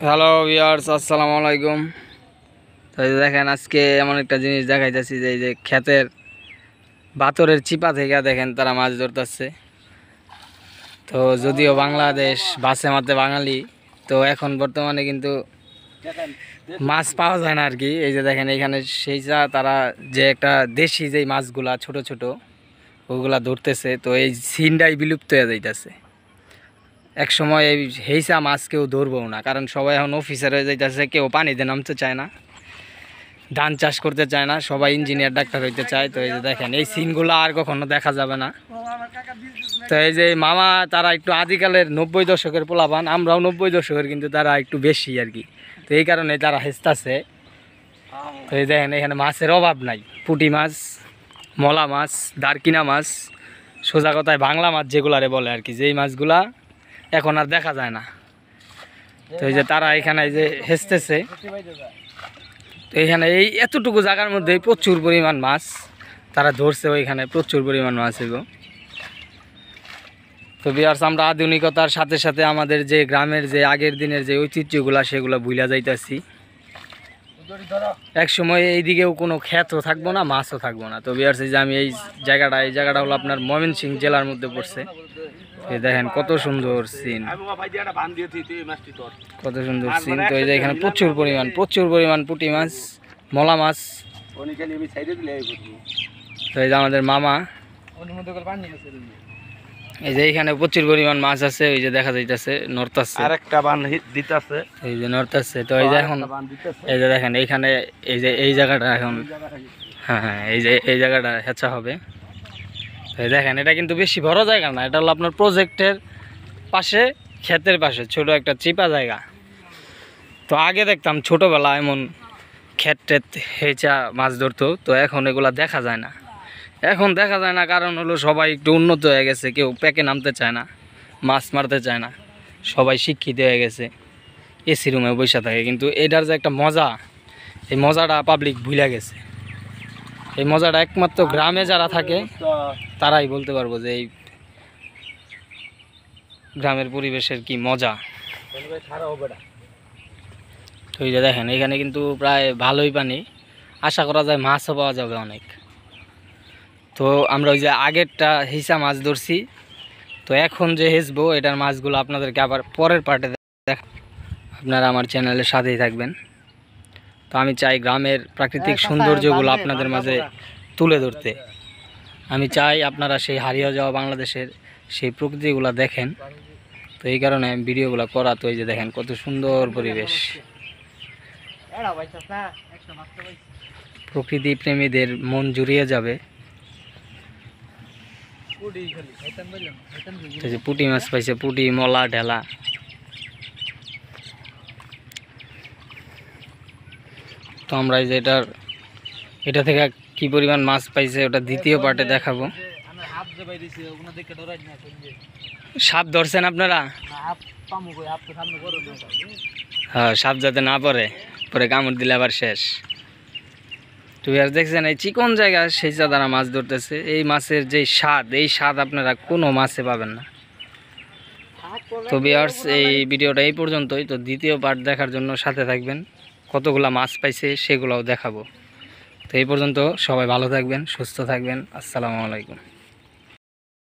Hello viewers, আসসালামু আলাইকুম। তো এই যে দেখেন, আজকে এমন একটা জিনিস দেখাইতেছি যে এই যে ক্ষেতের বাতরের চিপা থেকে দেখেন তারা মাছ ধরতেছে। তো যদিও বাংলাদেশ বাসে মাতে বাঙালি, তো এখন বর্তমানে কিন্তু মাছ পাওয়া যায় না আর কি। এই যে দেখেন এইখানে সেইটা তারা যে একটা দেশি যেই মাছগুলা ছোট ছোট ওগুলা ধরতেছে। তো এই সিনটাই বিলুপ্ত হয়ে যাইতেছে। এক সময় এই হেইসা মাছ কেউ ধরবো না, কারণ সবাই এখন অফিসার হয়ে যাইতেছে, কেউ পানিতে নামতে চায় না, ধান চাষ করতে চায় না, সবাই ইঞ্জিনিয়ার ডাক্তার হইতে চায়। তো এই যে দেখেন এই সিনগুলো আর কখনো দেখা যাবে না। তো এই যে মামা তারা একটু আদিকালের 90 দশকের পোলাপান, আমরাও 90 দশকের, কিন্তু তারা একটু বেশি আর কি। তো এই কারণে তারা হেসতাছে। তো এই দেখেন এখানে মাছের অভাব নাই, পুঁটি মাছ, মলা মাছ, দারকিনা মাছ, সোজা কথায় বাংলা মাছ যেগুলারে বলে আর কি, যেই মাছগুলা এখন আর দেখা যায় না। তো এই যে তারা এখানে এই যে হেসতেছে। তো এখানে এই এতটুকু জায়গার মধ্যে প্রচুর পরিমাণ মাছ তারা ধরছে, ওইখানে প্রচুর পরিমাণ মাছ এগো। তো ভিউয়ার্স, আমরা আধুনিকতার সাথে সাথে আমাদের যে গ্রামের যে আগের দিনের যে ঐতিহ্যগুলা সেগুলো ভুলে যাইতেছি। এক সময় এইদিকেও কোনো ক্ষেতও থাকবো না, মাছও থাকবো না। তো ভিউয়ার্স, এই যে আমি এই জায়গাটা হলো আপনার ময়মনসিংহ জেলার মধ্যে পড়ছে। দেখেন কত সুন্দর সিন, কত সুন্দর সিন। তো এই যে এখানে প্রচুর পরিমাণ পুঁটি মাছ, মলা মাছ। তো এই যে আমাদের মামা, এই যে এখানে প্রচুর পরিমাণ মাছ আছে। ওই যে দেখা যাইতেছে নর্তাছে, আরেকটা বান দিতেছে, এই যে নর্তাছে। তো এই যে এখন এই যে দেখেন এইখানে এই যে এই জায়গাটা এখন, হ্যাঁ হ্যাঁ, এই যে এই জায়গাটা হেঁচা হবে। দেখেন এটা কিন্তু বেশি বড় জায়গা না, এটা হলো আপনার প্রজেক্টের পাশে, ক্ষেতের পাশে ছোট একটা চিপা জায়গা। তো আগে দেখতাম ছোটবেলা এমন ক্ষেত হেঁচা মাছ ধরতো, তো এখন এগুলা দেখা যায় না। এখন দেখা যায় না কারণ হলো সবাই একটু উন্নত হয়ে গেছে, কেউ প্যাকে নামতে চায় না, মাছ মারতে চায় না, সবাই শিক্ষিত হয়ে গেছে, এসি রুমে বসে থাকে। কিন্তু এটার যে একটা মজা, এই মজাটা পাবলিক ভুলে গেছে। এই মজাটা একমাত্র গ্রামে যারা থাকে তারাই বলতে পারবো যে এই গ্রামের পরিবেশের কি মজা। তো এই যে দেখেন এখানে কিন্তু প্রায় ভালোই পানি, আশা করা যায় মাছও পাওয়া যাবে অনেক। তো আমরা ওই যে আগেরটা হিসা মাছ ধরছি, তো এখন যে হেসবো এটার মাছগুলো আপনাদেরকে আবার পরের পার্টে দেখ, আপনারা আমার চ্যানেলের সাথেই থাকবেন। তো আমি চাই গ্রামের প্রাকৃতিক সৌন্দর্যগুলো আপনাদের মাঝে তুলে ধরতে। আমি চাই আপনারা সেই হারিয়ে যাওয়া বাংলাদেশের সেই প্রকৃতিগুলো দেখেন। তো এই কারণে ভিডিওগুলো করা। তো এই যে দেখেন কত সুন্দর পরিবেশ, প্রকৃতি প্রেমীদের মন জুড়িয়ে যাবে। যে পুঁটি মাছ পাইছে, পুঁটি, মলা, ঢেলা। তো আমরা এই যে এটা থেকে কি পরিমাণ মাছ পাইছে ওটা দ্বিতীয় পার্টে দেখাবো। সাপ ধরছেন আপনারা? হ্যাঁ, সাপ যাতে না পরে, পরে কামড় দিলে আবার শেষ। তুই আর দেখছেন এই চিকন জায়গা সেই তারা মাছ ধরতেছে। এই মাছের যে স্বাদ, এই স্বাদ আপনারা কোনো মাছে পাবেন না। তো ভিউয়ার্স, এই ভিডিওটা এই পর্যন্তই। তো দ্বিতীয় পার্ট দেখার জন্য সাথে থাকবেন, কতগুলা মাছ পাইছে সেগুলোও দেখাবো। তো এই পর্যন্ত, সবাই ভালো থাকবেন, সুস্থ থাকবেন। আসসালামু আলাইকুম।